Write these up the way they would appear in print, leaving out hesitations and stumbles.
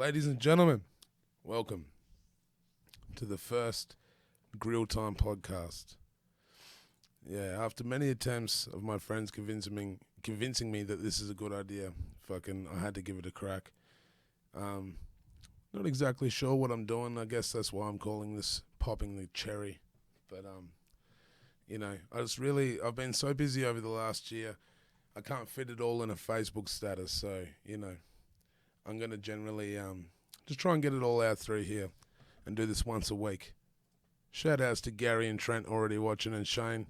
Ladies and gentlemen, welcome to the first GreelTime podcast. Yeah, after many attempts of my friends convincing me that this is a good idea, I had to give it a crack. Not exactly sure what I'm doing. I guess that's why I'm calling this popping the cherry. But I've been so busy over the last year. I can't fit it all in a Facebook status, so I'm gonna generally just try and get it all out through here and do this once a week. Shout outs to Gary and Trent already watching, and Shane.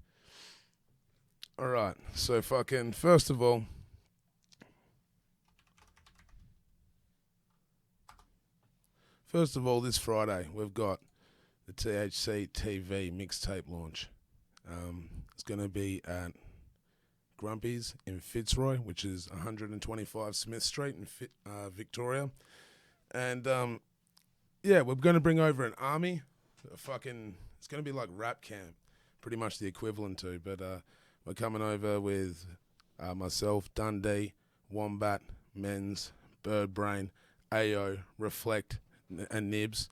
Alright, so first of all, this Friday we've got the THC TV mixtape launch. It's going to be at Grumpy's in Fitzroy, which is 125 Smith Street in Victoria. And we're going to bring over an army. It's going to be like rap camp, pretty much the equivalent to. But we're coming over with myself, Dundee, Wombat, Men's, Birdbrain, AO, Reflect, and Nibs.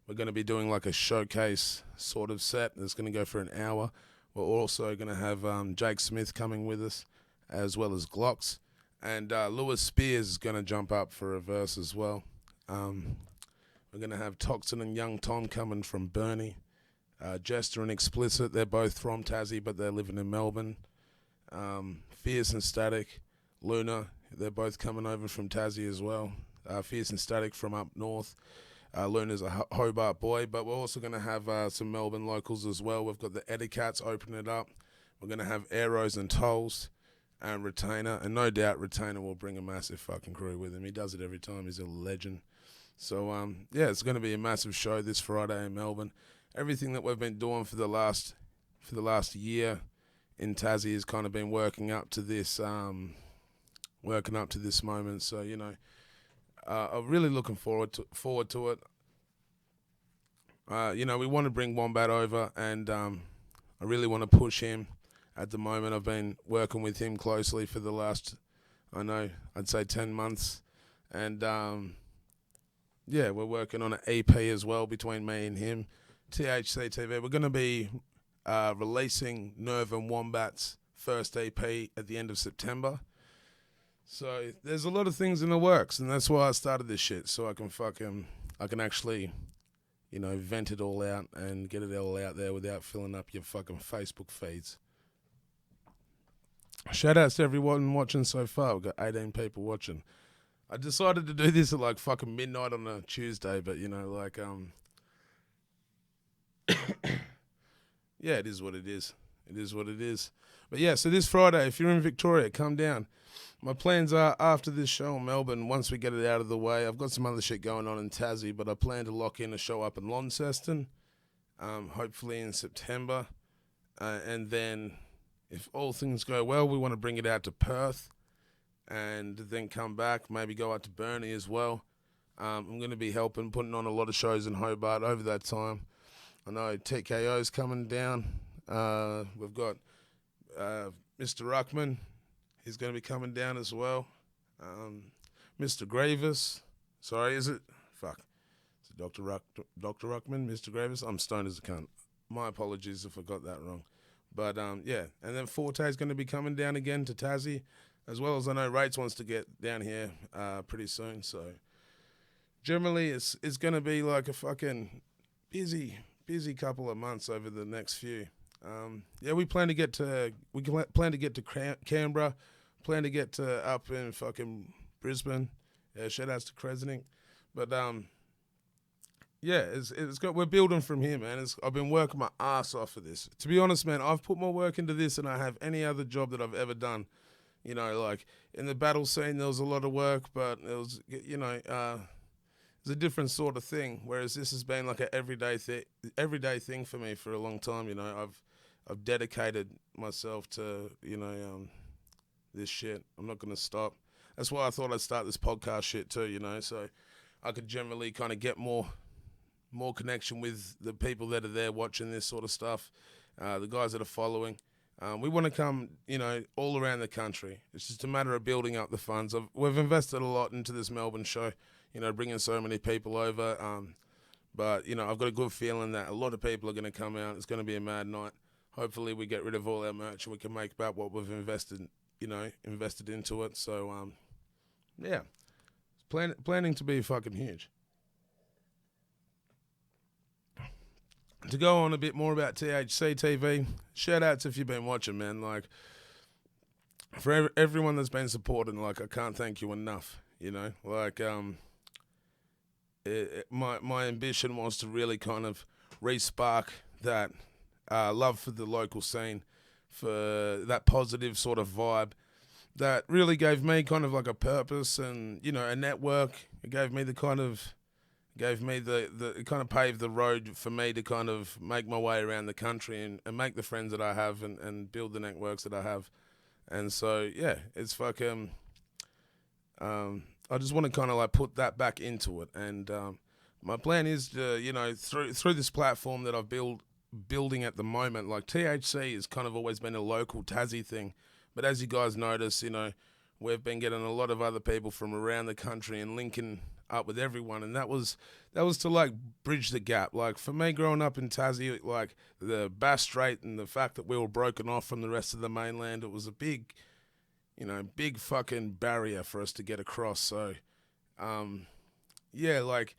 We're going to be doing like a showcase sort of set that's going to go for an hour. We're also going to have Jake Smith coming with us, as well as Glocks. And Lewis Spears is going to jump up for a verse as well. We're going to have Toxin and Young Tom coming from Burnie. Jester and Explicit, they're both from Tassie, but they're living in Melbourne. Fierce and Static, Luna, they're both coming over from Tassie as well. Fierce and Static from up north. Luna's a Hobart boy, but we're also going to have some Melbourne locals as well. We've got the Eddie-Cats open it up. We're going to have Arrows and Tolls and Retainer, and no doubt Retainer will bring a massive fucking crew with him. He does it every time. He's a legend. So, it's going to be a massive show this Friday in Melbourne. Everything that we've been doing for the last year in Tassie has kind of been working up to this moment. So, I'm really looking forward to it. We want to bring Wombat over, and I really want to push him. At the moment, I've been working with him closely for the last, I'd say 10 months. And, we're working on an EP as well between me and him. THC TV. We're going to be releasing Nerve and Wombat's first EP at the end of September. So there's a lot of things in the works, and that's why I started this shit, so I can actually, vent it all out and get it all out there without filling up your fucking Facebook feeds. Shout outs to everyone watching so far. We've got 18 people watching. I decided to do this at like fucking midnight on a Tuesday, but yeah, it is what it is. It is what it is. But yeah, so this Friday, if you're in Victoria, come down. My plans are after this show in Melbourne, once we get it out of the way, I've got some other shit going on in Tassie, but I plan to lock in a show up in Launceston, hopefully in September. And then, if all things go well, we want to bring it out to Perth and then come back, maybe go out to Burnie as well. I'm going to be putting on a lot of shows in Hobart over that time. I know TKO's coming down. We've got Mr. Ruckman. He's going to be coming down as well. Mr. Gravis. Sorry, is it? Fuck. Is it Dr. Ruckman, Mr. Gravis? I'm stoned as a cunt. My apologies if I got that wrong. But, And then Forte's going to be coming down again to Tassie, as well as I know Rates wants to get down here pretty soon. So, generally, it's going to be like a fucking busy couple of months over the next few. We plan to get to Canberra, plan to get to up in fucking Brisbane. Yeah, shout outs to Crescent. But we're building from here, man. I've been working my ass off for this. To be honest, man, I've put more work into this than I have any other job that I've ever done. Like in the battle scene, there was a lot of work, but it was, it's a different sort of thing. Whereas this has been like an everyday thing for me for a long time. I've dedicated myself to this shit. I'm not gonna stop. That's why I thought I'd start this podcast shit too. So I could generally kind of get more connection with the people that are there watching this sort of stuff, the guys that are following. We want to come, all around the country. It's just a matter of building up the funds. We've invested a lot into this Melbourne show. bringing so many people over. But I've got a good feeling that a lot of people are going to come out. It's going to be a mad night. Hopefully, we get rid of all our merch and we can make back what we've invested into it. So, yeah, planning to be fucking huge. To go on a bit more about THC TV, shout outs if you've been watching, man. Like, for everyone that's been supporting, like, I can't thank you enough. Like, my ambition was to really kind of re-spark that love for the local scene, for that positive sort of vibe that really gave me kind of like a purpose and, a network. It gave me it kind of paved the road for me to kind of make my way around the country and make the friends that I have and build the networks that I have. And so, yeah, it's fucking, I just want to kind of like put that back into it. And my plan is to, through this platform that I've building at the moment, like THC has kind of always been a local Tassie thing. But as you guys notice, we've been getting a lot of other people from around the country and linking up with everyone, and that was to like bridge the gap. Like for me, growing up in Tassie, like the Bass Strait and the fact that we were broken off from the rest of the mainland, it was a big fucking barrier for us to get across. So, yeah, like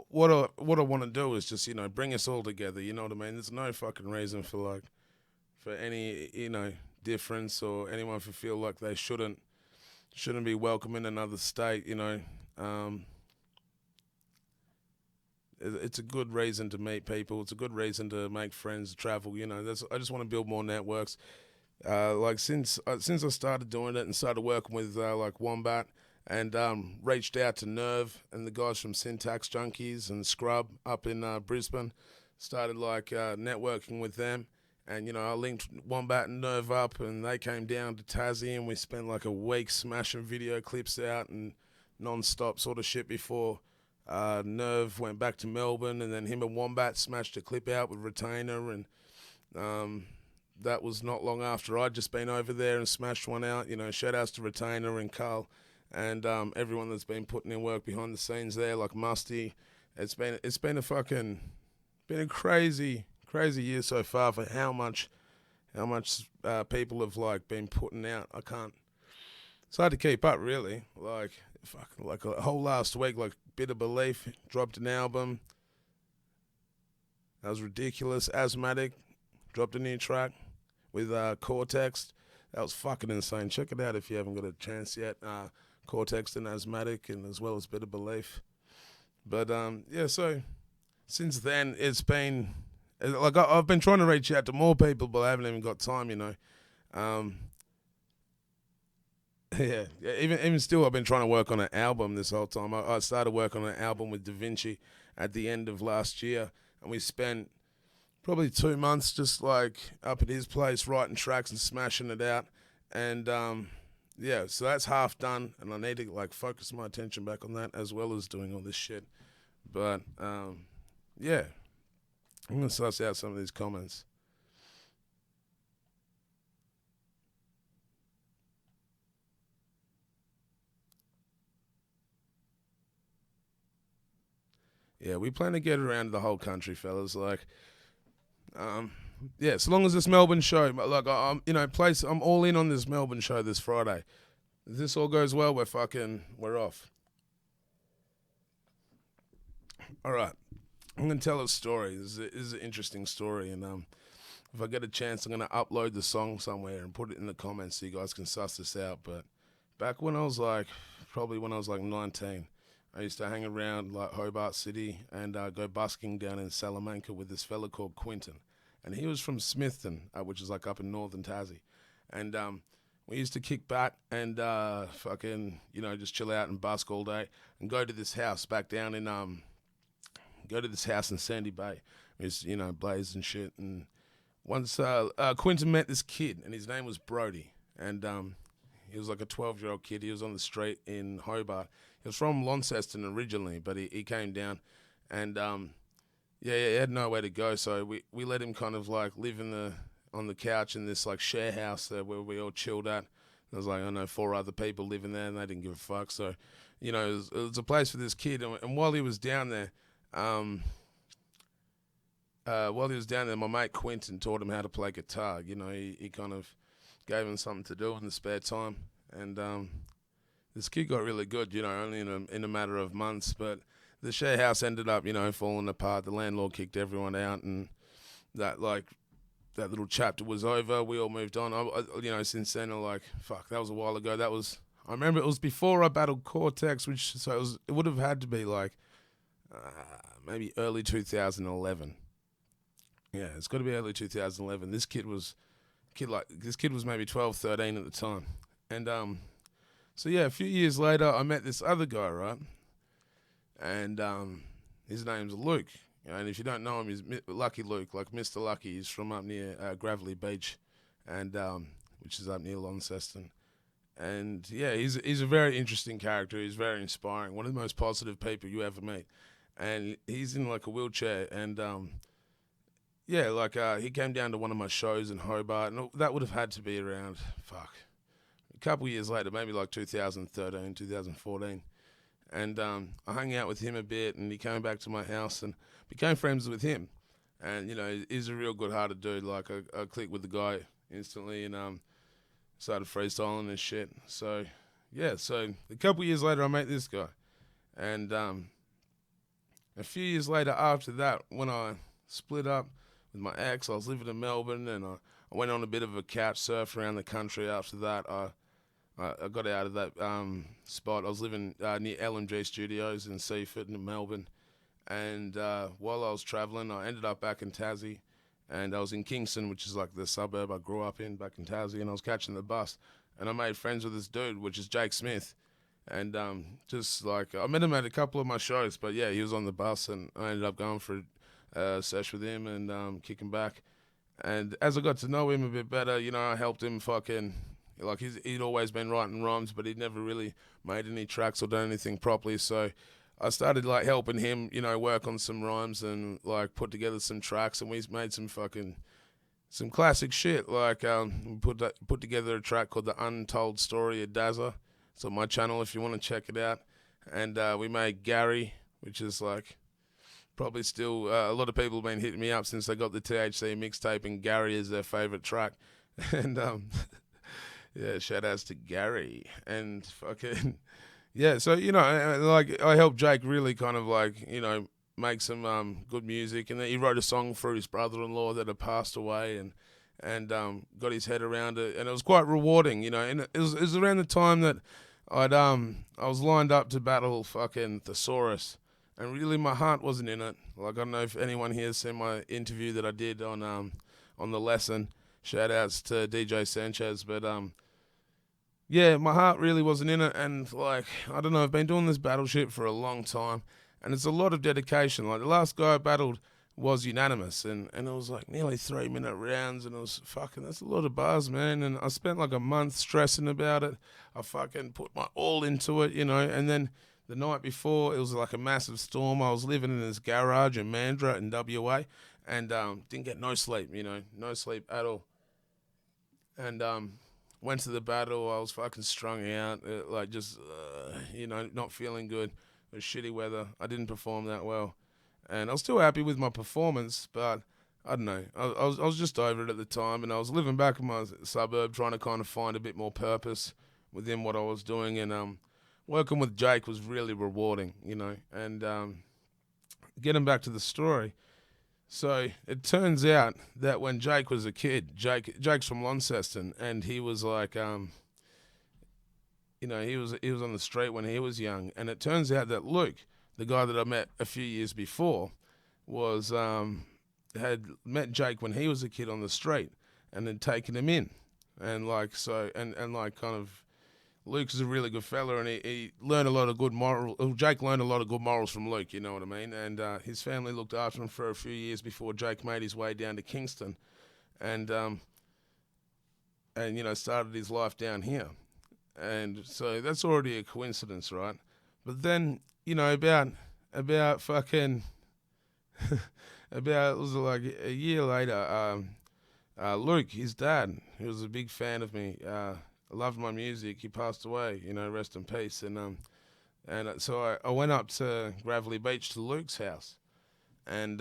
what I want to do is just bring us all together. You know what I mean? There's no fucking reason for any difference or anyone to feel like they shouldn't be welcome in another state. It's a good reason to meet people. It's a good reason to make friends, travel. I just want to build more networks. Since I started doing it and started working with like Wombat and reached out to Nerve and the guys from Syntax Junkies and Scrub up in Brisbane, started networking with them. And, I linked Wombat and Nerve up and they came down to Tassie and we spent like a week smashing video clips out and non-stop sort of shit before Nerve went back to Melbourne, and then him and Wombat smashed a clip out with Retainer, and that was not long after I'd just been over there and smashed one out. Shout outs to Retainer and Carl and everyone that's been putting in work behind the scenes there, like Musty. It's been a crazy year so far for how much people have been putting out. It's hard to keep up, really. Like a whole last week, Bitter Belief dropped an album. That was ridiculous. Asthmatic dropped a new track with Cortex. That was fucking insane. Check it out if you haven't got a chance yet. Cortex and Asthmatic, and as well as Bitter Belief. But yeah, so since then it's been I've been trying to reach out to more people, but I haven't even got time. Yeah, even still, I've been trying to work on an album this whole time. I started working on an album with Da Vinci at the end of last year, and we spent probably 2 months just up at his place writing tracks and smashing it out. And yeah, so that's half done, and I need to focus my attention back on that as well as doing all this shit. But yeah, I'm gonna suss out some of these comments. Yeah, we plan to get around the whole country, fellas. Yeah, so long as this Melbourne show, I'm all in on this Melbourne show this Friday. If this all goes well, we're off. All right, I'm gonna tell a story. This is an interesting story, and if I get a chance, I'm gonna upload the song somewhere and put it in the comments so you guys can suss this out. But back when I was probably when I was 19. I used to hang around Hobart City and go busking down in Salamanca with this fella called Quinton. And he was from Smithton, which is up in northern Tassie. And we used to kick back and just chill out and busk all day and go to this house back down in, Sandy Bay. It was, Blaze and shit. And once Quinton met this kid and his name was Brody. And he was a 12-year-old kid. He was on the street in Hobart. He was from Launceston originally, but he came down, and he had nowhere to go. So we let him kind of live on the couch in this share house where we all chilled at. There was 4 other people living there, and they didn't give a fuck. So it was a place for this kid. And while he was down there, my mate Quentin taught him how to play guitar. He kind of gave him something to do in the spare time. And this kid got really good, only in a matter of months. But the share house ended up, falling apart. The landlord kicked everyone out, and that little chapter was over. We all moved on. Since then, I'm like, fuck, that was a while ago. I remember it was before I battled Cortex, it would have had to be maybe early 2011. Yeah, it's got to be early 2011. This kid was maybe 12, 13 at the time. And so yeah, a few years later, I met this other guy, right? And his name's Luke. And if you don't know him, he's Lucky Luke, like Mr. Lucky. He's from up near Gravelly Beach, and which is up near Launceston. And yeah, he's a very interesting character. He's very inspiring. One of the most positive people you ever meet. And he's in like a wheelchair. And he came down to one of my shows in Hobart, and that would have had to be around a couple years later, maybe like 2013, 2014. And I hung out with him a bit, and he came back to my house and became friends with him. And, he's a real good-hearted dude. Like, I clicked with the guy instantly and started freestyling and shit. So, yeah, a couple years later, I met this guy. And a few years later after that, when I split up with my ex, I was living in Melbourne, and I went on a bit of a couch surf around the country. After that, I got out of that spot. I was living near LMG Studios in Seaford in Melbourne. And while I was travelling, I ended up back in Tassie. And I was in Kingston, which is like the suburb I grew up in, back in Tassie. And I was catching the bus. And I made friends with this dude, which is Jake Smith. And I met him at a couple of my shows. But yeah, he was on the bus, and I ended up going for a sesh with him and kicking back. And as I got to know him a bit better, I helped him he'd always been writing rhymes, but he'd never really made any tracks or done anything properly. So I started helping him, work on some rhymes and put together some tracks, and we made some classic shit. We put together a track called The Untold Story of Dazza. It's on my channel if you want to check it out. And we made Gary, which is probably still a lot of people have been hitting me up since they got the THC mixtape, and Gary is their favorite track. And yeah, shout outs to Gary and fucking. Yeah, so, I helped Jake really kind of make some good music. And then he wrote a song for his brother-in-law that had passed away and got his head around it. And it was quite rewarding, and it was around the time that I was lined up to battle fucking Thesaurus. And really my heart wasn't in it. I don't know if anyone here has seen my interview that I did on The Lesson. Shout outs to DJ Sanchez. But yeah, my heart really wasn't in it, and I don't know, I've been doing this battle shit for a long time, and it's a lot of dedication. The last guy I battled was unanimous, and it was nearly 3-minute rounds, and it was that's a lot of bars, man, and I spent a month stressing about it. I fucking put my all into it, and then the night before, it was a massive storm. I was living in this garage in Mandurah in WA, and didn't get no sleep, no sleep at all. And went to the battle. I was fucking strung out, not feeling good. It was shitty weather. I didn't perform that well, and I was still happy with my performance, but I don't know. I was just over it at the time, and I was living back in my suburb, trying to kind of find a bit more purpose within what I was doing, and working with Jake was really rewarding, and getting back to the story. So it turns out that when Jake was a kid, Jake's from Launceston, and he was he was on the street when he was young, and it turns out that Luke, the guy that I met a few years before, was had met Jake when he was a kid on the street, and had taken him in, and kind of. Luke's a really good fella, and he learned a lot of good morals. Jake learned a lot of good morals from Luke, you know what I mean? And his family looked after him for a few years before Jake made his way down to Kingston, and started his life down here. And so that's already a coincidence, right? But then, about fucking, it was a year later, Luke, his dad, he was a big fan of me, loved my music. He passed away, rest in peace. And And so I went up to Gravelly Beach to Luke's house, and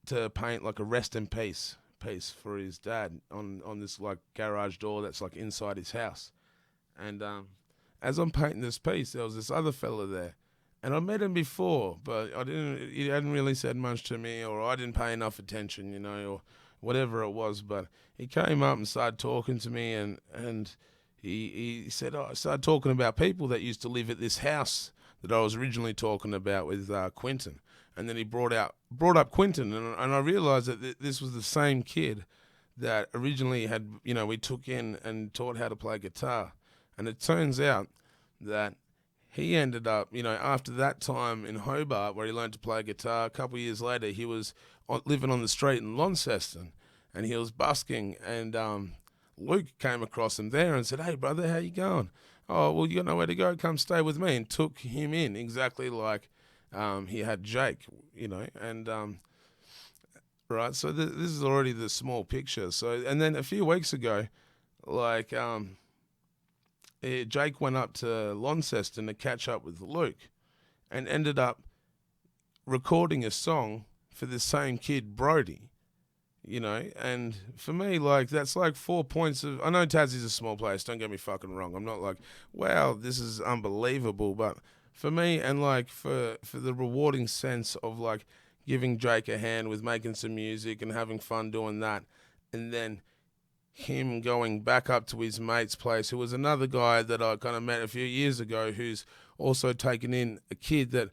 to paint like a rest in peace piece for his dad on this like garage door that's like inside his house. And as I'm painting this piece, there was this other fella there, and I met him before, but I didn't. He hadn't really said much to me, or I didn't pay enough attention, or whatever it was. But he came up and started talking to me, and he said, I started talking about people that used to live at this house that I was originally talking about with Quentin. And then he brought up Quentin, and I realised that this was the same kid that originally had, we took in and taught how to play guitar. And it turns out that he ended up, after that time in Hobart where he learned to play guitar, a couple of years later he was living on the street in Launceston, and he was busking, and Luke came across him there and said, "Hey brother, how you going?" "Oh, well, you got nowhere to go, come stay with me," and took him in exactly like he had Jake, and right. So this is already the small picture. So, and then a few weeks ago, like Jake went up to Launceston to catch up with Luke, and ended up recording a song for the same kid, Brody. And for me, like, that's like 4 points of. I know Tassie's a small place. Don't get me fucking wrong. I'm not like, wow, this is unbelievable, but for me, and like for the rewarding sense of like giving Jake a hand with making some music and having fun doing that, and then him going back up to his mate's place, who was another guy that I kind of met a few years ago, who's also taken in a kid that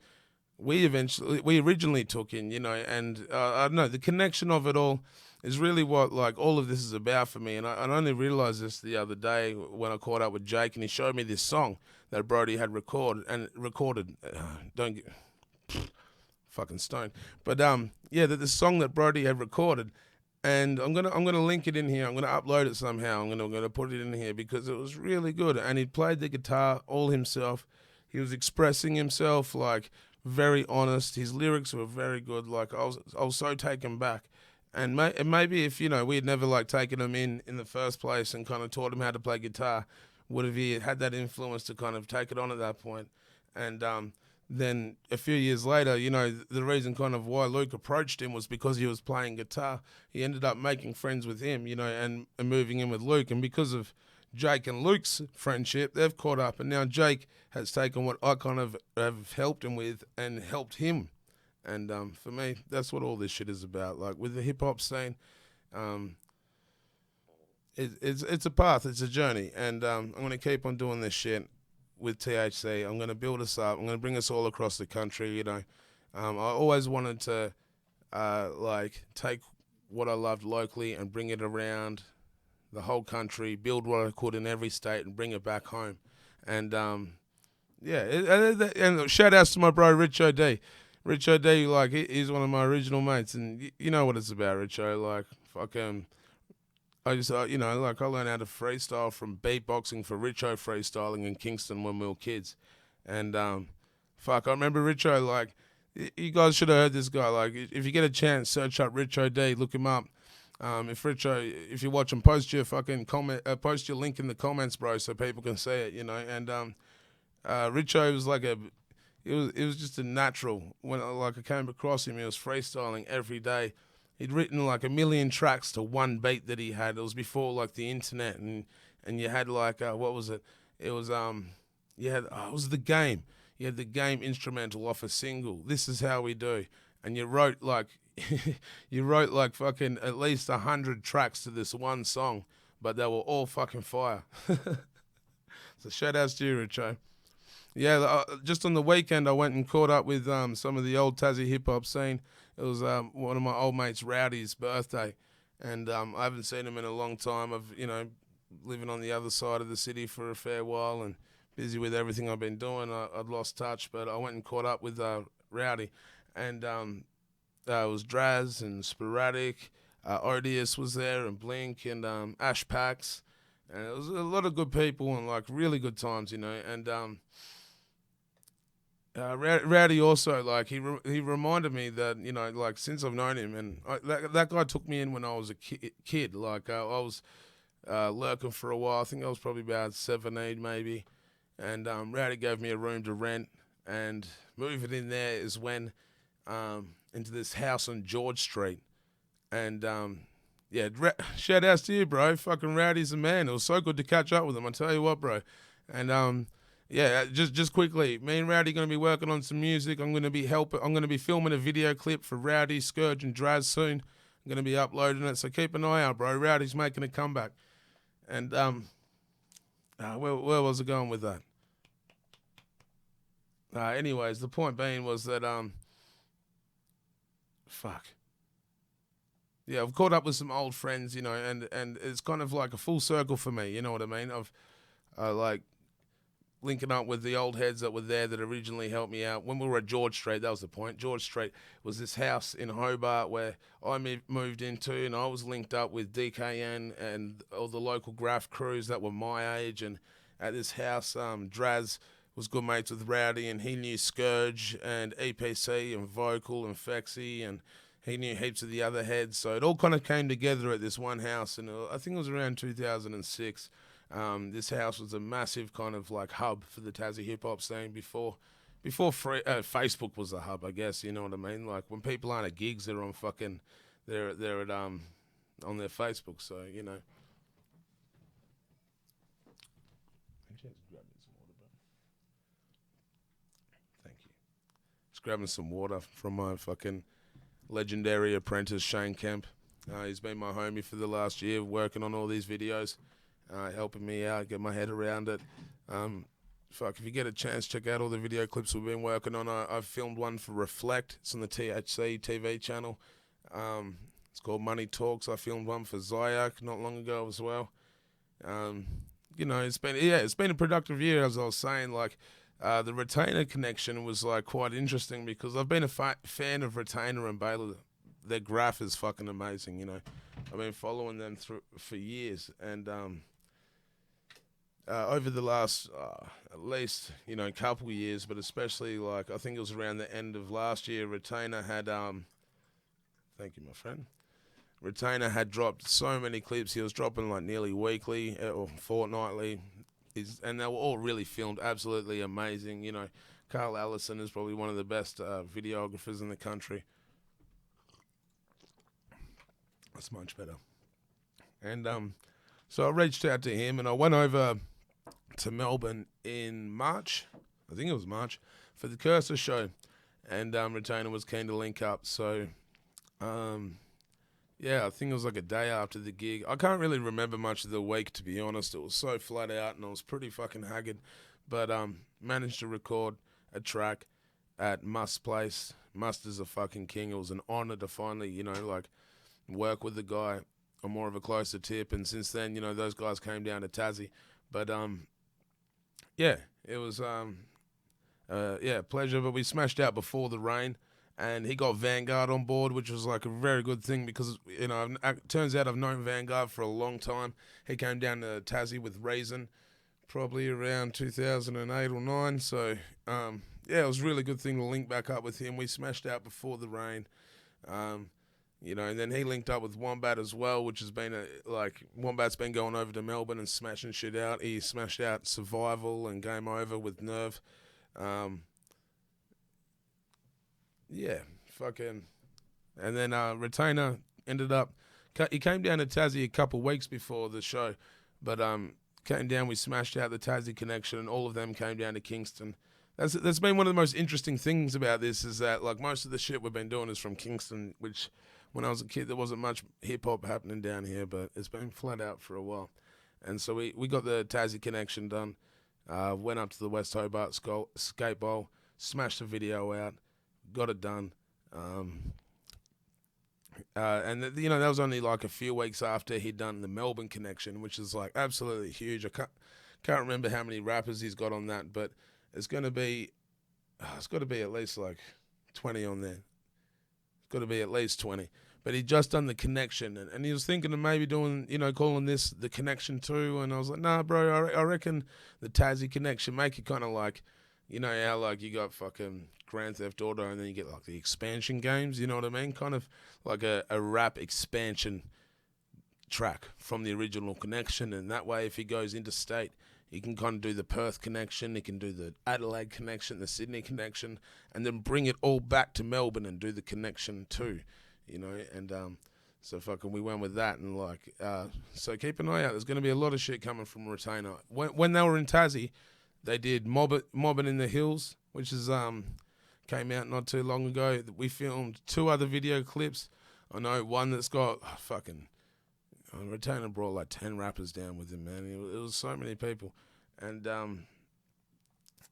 we originally took in, and I don't know, the connection of it all is really what like all of this is about for me. And I only realised this the other day when I caught up with Jake, and he showed me this song that Brody had recorded. Don't get fucking stoned, but yeah, that the song that Brody had recorded, and I'm gonna link it in here. I'm gonna upload it somehow. I'm gonna put it in here because it was really good. And he played the guitar all himself. He was expressing himself like very honest. His lyrics were very good. Like I was so taken back. And maybe if we had never like taken him in the first place and kind of taught him how to play guitar, would have he had that influence to kind of take it on at that point. And then a few years later, the reason kind of why Luke approached him was because he was playing guitar. He ended up making friends with him, and moving in with Luke. And because of Jake and Luke's friendship, they've caught up. And now Jake has taken what I kind of have helped him with and helped him. And for me, that's what all this shit is about. Like with the hip hop scene, it's a path, it's a journey, and I'm gonna keep on doing this shit with THC. I'm gonna build us up. I'm gonna bring us all across the country. I always wanted to like take what I loved locally and bring it around the whole country, build what I could in every state, and bring it back home. And and shout outs to my bro Rich O.D. Rich O.D., like, he's one of my original mates, and you know what it's about, Rich O. Like, fucking, I just, like, I learned how to freestyle from beatboxing for Rich O freestyling in Kingston when we were kids. And, I remember Rich O, like, you guys should have heard this guy. Like, if you get a chance, search up Rich O.D., look him up. If you watch him, post your fucking comment, post your link in the comments, bro, so people can see it, And, Rich O was like it was just a natural. When I came across him, he was freestyling every day. He'd written like 1 million tracks to one beat that he had. It was before like the internet, and you had like what was it? It was it was The Game. You had The Game instrumental off a single. This Is How We Do, and you wrote like fucking at least 100 tracks to this one song, but they were all fucking fire. So shout outs to you, Richo. Yeah, just on the weekend, I went and caught up with some of the old Tassie hip-hop scene. It was one of my old mates, Rowdy's birthday, and I haven't seen him in a long time. I've, living on the other side of the city for a fair while and busy with everything I've been doing. I'd lost touch, but I went and caught up with Rowdy, and it was Draz and Sporadic, Odious was there, and Blink, and Ash Pax, and it was a lot of good people and, like, really good times, and... Rowdy also, like, he reminded me that, like, since I've known him, and that guy took me in when I was a kid. Like, I was lurking for a while. I think I was probably about 17 maybe, and Rowdy gave me a room to rent, and moving in there is when into this house on George Street, and yeah, shout outs to you, bro. Fucking Rowdy's a man. It was so good to catch up with him. I tell you what, bro. And yeah, just quickly, me and Rowdy going to be working on some music. I'm going to be filming a video clip for Rowdy, Scourge, and Draz soon. I'm going to be uploading it, so keep an eye out, bro. Rowdy's making a comeback. And where was I going with that? Anyways, the point being was that fuck. Yeah, I've caught up with some old friends, you know, and it's kind of like a full circle for me, you know what I mean? I've like linking up with the old heads that were there that originally helped me out. When we were at George Street, that was the point. George Street was this house in Hobart where I moved into, and I was linked up with DKN and all the local graph crews that were my age. And at this house, Draz was good mates with Rowdy, and he knew Scourge and EPC and Vocal and Fexy, and he knew heaps of the other heads. So it all kind of came together at this one house, and I think it was around 2006. This house was a massive kind of like hub for the Tassie hip hop scene before Facebook was a hub, I guess, you know what I mean? Like when people aren't at gigs, they're on fucking, they're at on their Facebook, so, you know. Thank you. Just grabbing some water from my fucking legendary apprentice Shane Kemp. He's been my homie for the last year, working on all these videos, helping me out, get my head around it. Fuck, if you get a chance, check out all the video clips we've been working on. I've filmed one for Reflect. It's on the THC TV channel. It's called Money Talks. I filmed one for Zyak not long ago as well. You know, it's been a productive year, as I was saying. Like, the Retainer connection was like quite interesting because I've been a fan of Retainer and Baylor. Their graph is fucking amazing, you know. I've been following them for years, and over the last at least, you know, couple of years, but especially like I think it was around the end of last year, Retainer had thank you, my friend. Retainer had dropped so many clips. He was dropping like nearly weekly or fortnightly. And they were all really filmed absolutely amazing. You know, Carl Allison is probably one of the best videographers in the country. That's much better. And so I reached out to him, and I went over to Melbourne in March. I think it was March, for the Cursor show. And Retainer was keen to link up. So, yeah, I think it was like a day after the gig. I can't really remember much of the week, to be honest. It was so flat out, and I was pretty fucking haggard. But managed to record a track at Must's place. Must is a fucking king. It was an honour to finally, you know, like, work with the guy on more of a closer tip. And since then, you know, those guys came down to Tassie. But, yeah, it was, pleasure. But we smashed out before the rain. And he got Vanguard on board, which was like a very good thing because, you know, it turns out I've known Vanguard for a long time. He came down to Tassie with Reason probably around 2008 or 9. So, yeah, it was a really good thing to link back up with him. We smashed out before the rain. You know, and then he linked up with Wombat as well, which has been Wombat's been going over to Melbourne and smashing shit out. He smashed out Survival and Game Over with Nerve. Yeah, fucking. And then Retainer ended up, he came down to Tassie a couple of weeks before the show, but came down, we smashed out the Tassie connection, and all of them came down to Kingston. That's been one of the most interesting things about this, is that like most of the shit we've been doing is from Kingston, which when I was a kid there wasn't much hip hop happening down here, but it's been flat out for a while. And so we got the Tassie connection done, went up to the West Hobart Skate Bowl, smashed the video out, got it done. And you know, that was only like a few weeks after he'd done the Melbourne connection, which is like absolutely huge. I can't remember how many rappers he's got on that, but it's got to be at least like 20 on there. It's got to be at least 20. But he'd just done the connection, and he was thinking of maybe doing, you know, calling this the connection too. And I was like, nah, bro, I reckon the Tassie connection, make it kind of like, you know how like you got fucking Grand Theft Auto and then you get like the expansion games, you know what I mean? Kind of like a rap expansion track from the original connection. And that way, if he goes interstate, He can kind of do the Perth connection, he can do the Adelaide connection, the Sydney connection, and then bring it all back to Melbourne and do the connection too, you know. And so fucking we went with that, and like so keep an eye out. There's going to be a lot of shit coming from Retainer. When they were in Tassie, they did Mobbin' in the Hills, which is came out not too long ago. We filmed 2 other video clips. I know one that's got Retainer brought like 10 rappers down with him, man. It was so many people. And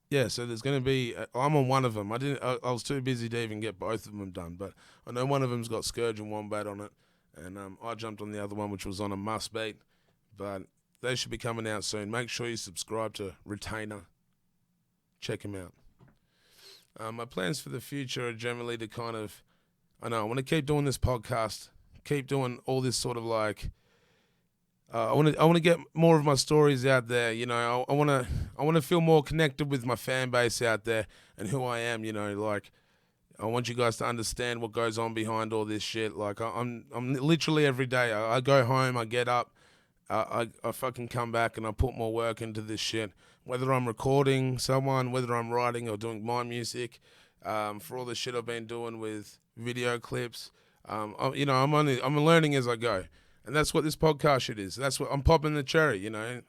yeah, so there's going to be, I'm on one of them. I was too busy to even get both of them done, but I know one of them's got Scourge and Wombat on it, and I jumped on the other one, which was on a Must Beat, but they should be coming out soon. Make sure you subscribe to Retainer. Check him out. My plans for the future are generally to kind of, I want to keep doing this podcast, keep doing all this sort of like, I want to get more of my stories out there. You know, I want to feel more connected with my fan base out there and who I am. You know, like I want you guys to understand what goes on behind all this shit. Like I'm literally every day. I go home, I get up, I fucking come back and I put more work into this shit. Whether I'm recording someone, whether I'm writing or doing my music, for all the shit I've been doing with video clips, I'm learning as I go. And that's what this podcast shit is. That's what I'm popping the cherry, you know.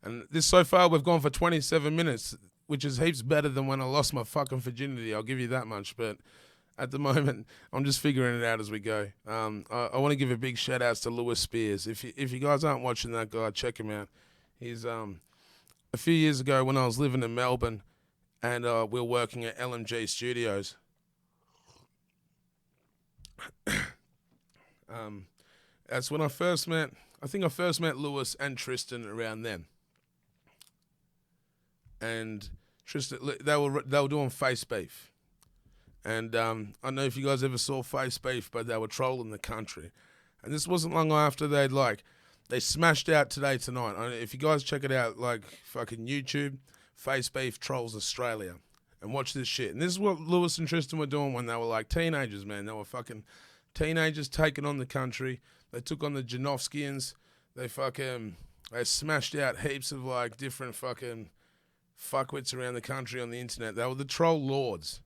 And this so far we've gone for 27 minutes, which is heaps better than when I lost my fucking virginity. I'll give you that much. But at the moment, I'm just figuring it out as we go. I want to give a big shout outs to Lewis Spears. If you guys aren't watching that guy, check him out. He's a few years ago when I was living in Melbourne, and we were working at LMG Studios. That's when I first met Lewis and Tristan around then. And Tristan, they were doing Face Beef. And I don't know if you guys ever saw Face Beef, but they were trolling the country. And this wasn't long after they smashed out Today Tonight. If you guys check it out, like fucking YouTube, Face Beef Trolls Australia. And watch this shit. And this is what Lewis and Tristan were doing when they were like teenagers, man. They were fucking teenagers taking on the country. They took on the Janowskians. They smashed out heaps of like different fucking fuckwits around the country on the internet. They were the troll lords,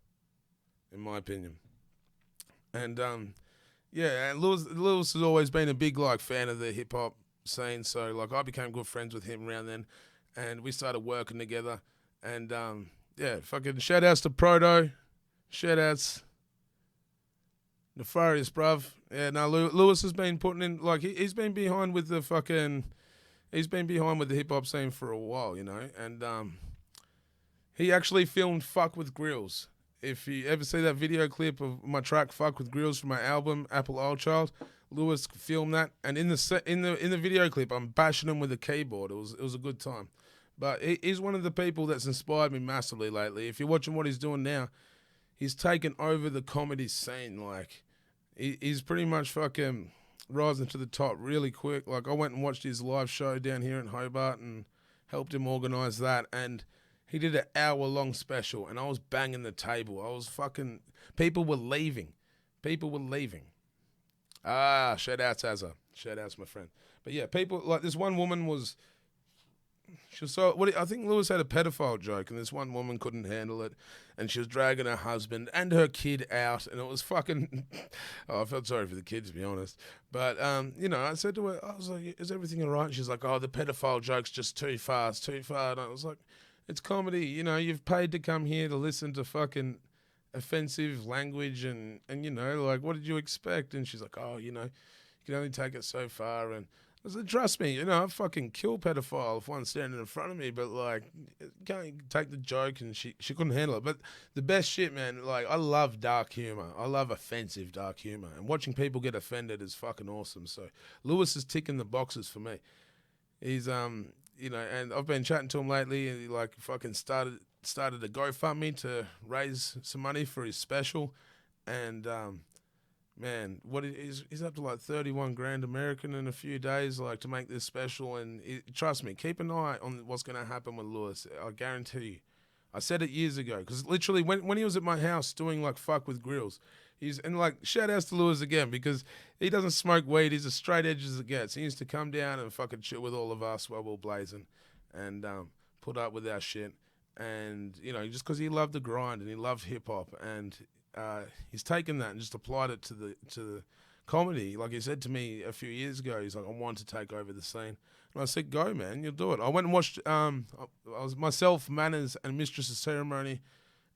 in my opinion. And yeah, and Lewis has always been a big like fan of the hip hop scene. So like I became good friends with him around then, and we started working together. And yeah, fucking shout outs to Proto, shout outs. Nefarious, bruv. Yeah, no, Lewis has been putting in, like, he's been behind with the hip hop scene for a while, you know, and he actually filmed Fuck with Grills. If you ever see that video clip of my track Fuck with Grills from my album Apple Old Child, Lewis filmed that, and in the video clip, I'm bashing him with a keyboard. It was a good time. But he's one of the people that's inspired me massively lately. If you're watching what he's doing now, he's taken over the comedy scene. Like, he's pretty much fucking rising to the top really quick. Like, I went and watched his live show down here in Hobart and helped him organise that. And he did an hour-long special, and I was banging the table. I was fucking... People were leaving. Shout-outs, Azza. Shout-outs, my friend. But yeah, people... Like, this one woman was... She was so, I think Lewis had a pedophile joke, and this one woman couldn't handle it, and she was dragging her husband and her kid out, and it was fucking... I felt sorry for the kid, to be honest. But, you know, I said to her, I was like, is everything all right? She's like, oh, the pedophile joke's just too far. And I was like, it's comedy. You know, you've paid to come here to listen to fucking offensive language, and you know, like, what did you expect? And she's like, oh, you know, you can only take it so far, and... I said, trust me, you know, I'd fucking kill pedophile if one's standing in front of me, but, like, can't take the joke, and she couldn't handle it. But the best shit, man, like, I love dark humor. I love offensive dark humor, and watching people get offended is fucking awesome. So Lewis is ticking the boxes for me. He's, you know, and I've been chatting to him lately, and he, like, fucking started a GoFundMe to raise some money for his special, and, man, he's up to like 31 grand American in a few days, like, to make this special. And trust me, keep an eye on what's going to happen with Lewis. I guarantee you. I said it years ago, because literally when he was at my house doing like Fuck with Grills, and like, shout outs to Lewis again, because he doesn't smoke weed. He's as straight edge as it gets. He used to come down and fucking chill with all of us while we're blazing. And put up with our shit, and just because he loved the grind and he loved hip hop, and he's taken that and just applied it to the comedy. Like he said to me a few years ago, he's like, I want to take over the scene. And I said, go, man, you'll do it. I went and watched, I was myself, Manners, and Mistress of Ceremony,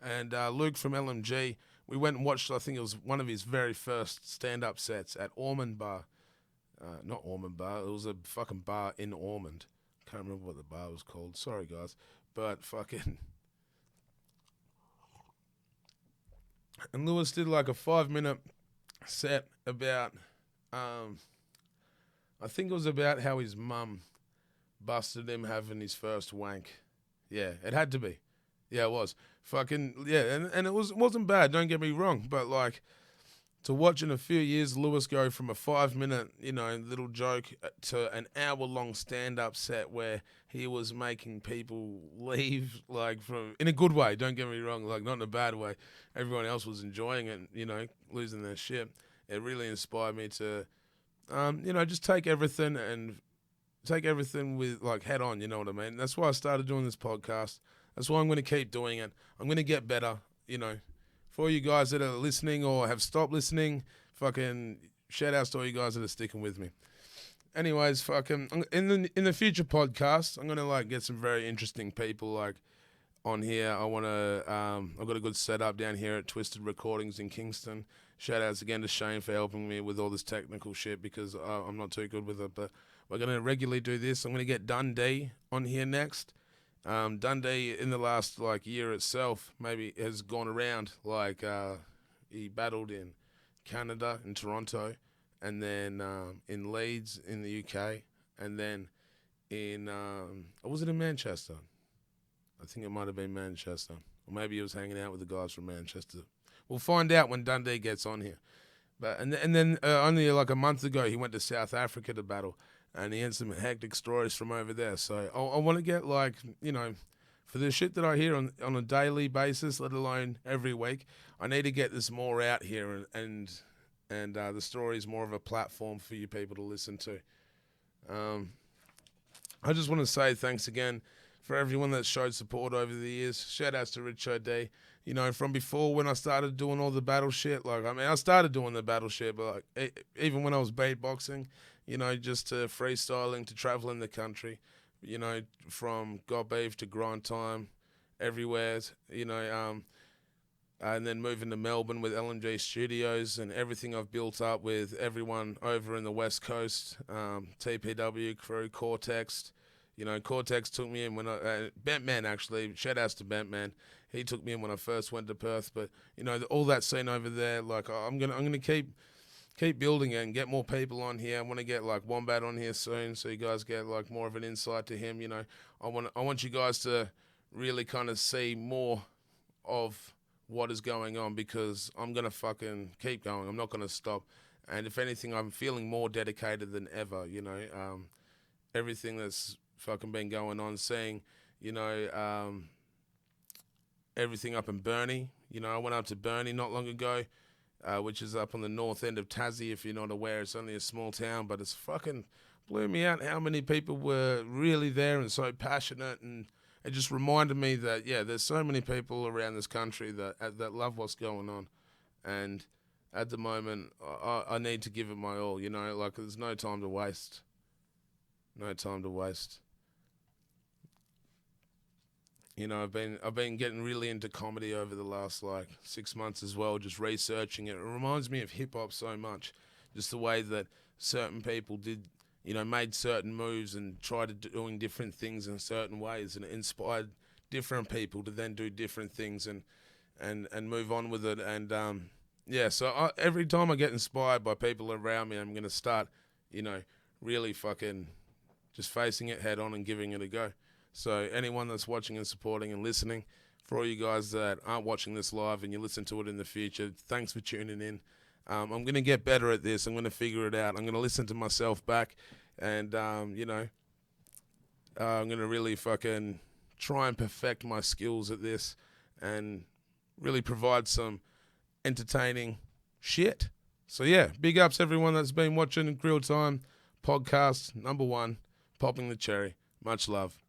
and Luke from LMG. We went and watched, I think it was one of his very first stand-up sets at Ormond Bar. Not Ormond Bar, it was a fucking bar in Ormond. Can't remember what the bar was called. Sorry, guys. But fucking... And Lewis did like a 5-minute set about... I think it was about how his mum busted him having his first wank. Yeah, it had to be. Yeah, it was. Fucking, yeah, and it wasn't bad, don't get me wrong, but like, to watch in a few years Lewis go from a 5-minute, little joke to an hour-long stand-up set where he was making people leave, like, in a good way, don't get me wrong, like, not in a bad way. Everyone else was enjoying it, losing their shit. It really inspired me to, just take everything with, like, head on, you know what I mean? That's why I started doing this podcast. That's why I'm going to keep doing it. I'm going to get better, For all you guys that are listening or have stopped listening, fucking shout outs to all you guys that are sticking with me. Anyways, fucking in the future podcasts, I'm gonna like get some very interesting people like on here. I've got a good setup down here at Twisted Recordings in Kingston. Shout outs again to Shane for helping me with all this technical shit because I'm not too good with it. But we're gonna regularly do this. I'm gonna get Dundee on here next. Dundee in the last like year itself maybe has gone around like he battled in Canada, in Toronto, and then in Leeds in the UK, and then in was it in Manchester? I think it might have been Manchester, or maybe he was hanging out with the guys from Manchester. We'll find out when Dundee gets on here. But and then only like a month ago he went to South Africa to battle. And he had some hectic stories from over there. So I want to get like, for the shit that I hear on a daily basis, let alone every week, I need to get this more out here and the story is more of a platform for you people to listen to. I just want to say thanks again for everyone that showed support over the years. Shout outs to Rich O.D. From before when I started doing all the battle shit, I started doing the battle shit, but like even when I was beatboxing, just to freestyling, to traveling the country, from God Beef to GreelTime, everywhere, and then moving to Melbourne with LMG Studios and everything I've built up with everyone over in the West Coast, TPW crew, Cortex. Cortex took me in when Bentman actually, shout outs to Bentman. He took me in when I first went to Perth, but all that scene over there, like I'm gonna keep building it and get more people on here. I want to get like Wombat on here soon, so you guys get like more of an insight to him. I want you guys to really kind of see more of what is going on because I'm gonna fucking keep going. I'm not gonna stop. And if anything, I'm feeling more dedicated than ever. Everything that's fucking been going on, seeing, everything up in Burnie. I went up to Burnie not long ago. Which is up on the north end of Tassie, if you're not aware. It's only a small town, but it's fucking blew me out how many people were really there and so passionate, and it just reminded me that, there's so many people around this country that love what's going on, and at the moment, I need to give it my all, like there's no time to waste. No time to waste. I've been getting really into comedy over the last like 6 months as well, just researching it. It reminds me of hip hop so much, just the way that certain people did, made certain moves and tried doing different things in certain ways, and it inspired different people to then do different things and move on with it. And so every time I get inspired by people around me, I'm gonna start, really fucking just facing it head on and giving it a go. So anyone that's watching and supporting and listening, for all you guys that aren't watching this live and you listen to it in the future, thanks for tuning in. I'm going to get better at this. I'm going to figure it out. I'm going to listen to myself back and, I'm going to really fucking try and perfect my skills at this and really provide some entertaining shit. So, big ups everyone that's been watching GreelTime podcast #1, Popping the Cherry. Much love.